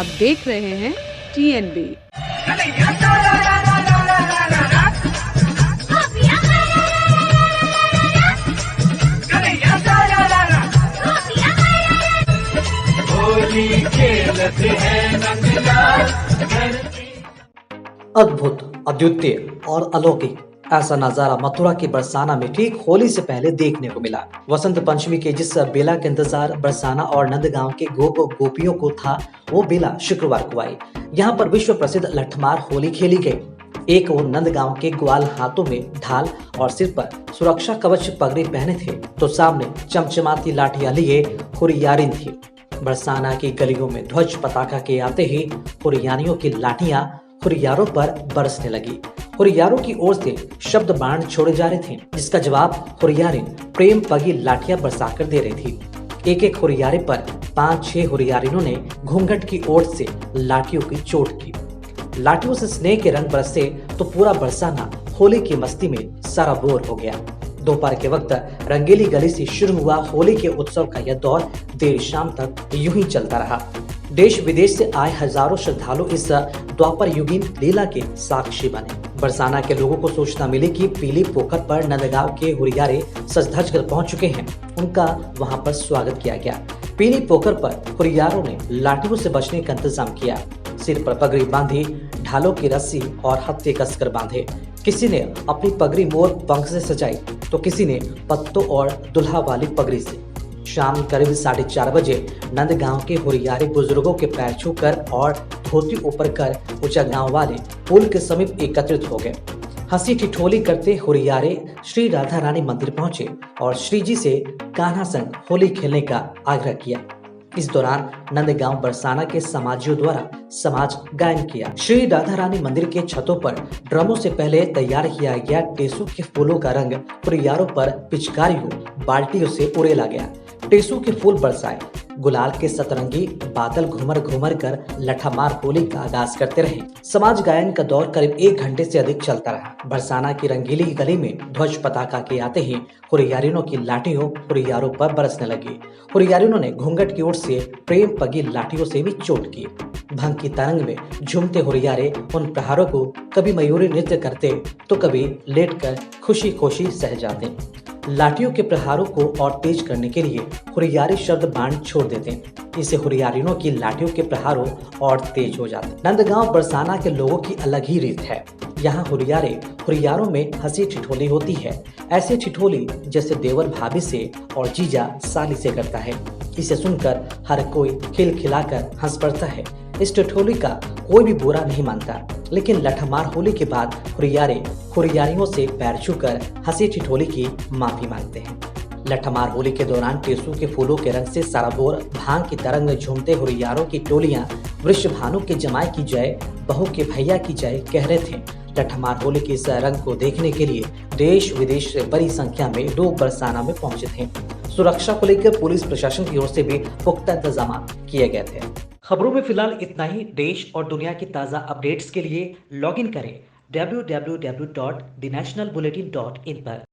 आप देख रहे हैं TNB। अद्भुत, अद्वितीय और अलौकिक ऐसा नजारा मथुरा के बरसाना में ठीक होली से पहले देखने को मिला। वसंत पंचमी के जिस बेला के इंतजार बरसाना और नंदगांव के गोपियों को था, वो बेला शुक्रवार को आई। यहाँ पर विश्व प्रसिद्ध लठमार होली खेली गई। एक और नंदगांव के ग्वाल हाथों में ढाल और सिर पर सुरक्षा कवच पगड़ी पहने थे, तो सामने चमचमाती लाठियां लिए हुरियारिन थी। बरसाना की गलियों में ध्वज पताका के आते ही हुरियारियों की लाठियां हुरियारों पर बरसने लगी। हुरियारों की ओर से शब्द बाण छोड़े जा रहे थे, जिसका जवाब हुरियारिन प्रेम पगी लाठियां बरसाकर दे रही थी। एक एक हुरियारे पर 5-6 हुरियारिनों ने घूंघट की ओर से लाठियों की चोट की। लाठियों से स्नेह के रंग बरसे तो पूरा बरसाना होली की मस्ती में सराबोर हो गया। दोपहर के वक्त रंगीली गली से शुरू हुआ होली के उत्सव का यह दौर देर शाम तक यूं ही चलता रहा। देश विदेश से आए हजारों श्रद्धालु इस द्वापर युगीन लीला के साक्षी बने। बरसाना के लोगों को सूचना मिली कि पीली पोखर पर नंदगांव के हुरियारे सज धज कर पहुंच चुके हैं। उनका वहां पर स्वागत किया गया। पीली पोखर पर हुरियारों ने लाठियों से बचने का इंतजाम किया। सिर पर पगड़ी बांधी, ढालों की रस्सी और हत्थे कसकर बांधे। किसी ने अपनी पगड़ी मोर पंख से सजाई, तो किसी ने पत्तों और दुल्हा वाली पगड़ी से। शाम करीब 4:30 बजे नंदगांव के हुरियारे बुजुर्गों के पैर छूकर और धोती ऊपर कर ऊंचा गांव वाले पुल के समीप एकत्रित हो गए। हंसी ठिठोली करते हुरियारे श्री राधा रानी मंदिर पहुंचे और श्री जी से कान्हा संग होली खेलने का आग्रह किया। इस दौरान नंदगांव बरसाना के समाजियों द्वारा समाज गायन किया। श्री राधा रानी मंदिर के छतों पर ड्रमों से पहले तैयार किया गया टेसू के फूलों का रंग हुरियारों पर पिचकारियों बाल्टियों से उड़ेला गया। टेसू के फूल बरसाए, गुलाल के सतरंगी बादल घूमर घूमर कर लठामार होली का आगाज करते रहे। समाज गायन का दौर करीब 1 घंटे से अधिक चलता रहा। बरसाना की रंगीली गली में ध्वज पताका के आते ही हुरियारिनों की लाठियों हुरियारों पर बरसने लगी। हुरियारिनों ने घूंघट की ओर से प्रेम पगी लाठियों से भी चोट की। भंग की तरंग में झूमते हुरियारे उन प्रहारों को कभी मयूरी नृत्य करते तो कभी लेटकर खुशी खुशी सह जाते। लाठियों के प्रहारों को और तेज करने के लिए हुरियारे शब्द बाण छोड़ देते। इससे हुरियारिनों की लाठियों के प्रहारों और तेज हो जाते। नंदगांव बरसाना के लोगों की अलग ही रीत है। यहाँ हुरियारों में हंसी ठिठोली होती है। ऐसी ठिठोली जैसे देवर भाभी से और जीजा साली से करता है। इसे सुनकर हर कोई खिलखिलाकर हंस पड़ता है। इस ठिठोली का कोई भी बुरा नहीं मानता, लेकिन लठमार होली के बाद हुरियारे हुरियारियों से पैर छूकर हंसी ठिठोली की माफी मांगते हैं। लठमार होली के दौरान टेसू के फूलों के रंग से सराबोर भांग की तरंग में झूमते हुरियारों की टोलियां वृषभानु के जमाई की जय, बहू के भैया की जय कह रहे थे। लठमार होली के इस रंग को देखने के लिए देश विदेश से बड़ी संख्या में लोग बरसाना में पहुंचे थे। सुरक्षा को लेकर पुलिस प्रशासन की ओर से भी पुख्ता इंतजाम किए गए थे। खबरों में फिलहाल इतना ही। देश और दुनिया की ताज़ा अपडेट्स के लिए लॉगिन करें www.thenationalbulletin.in पर।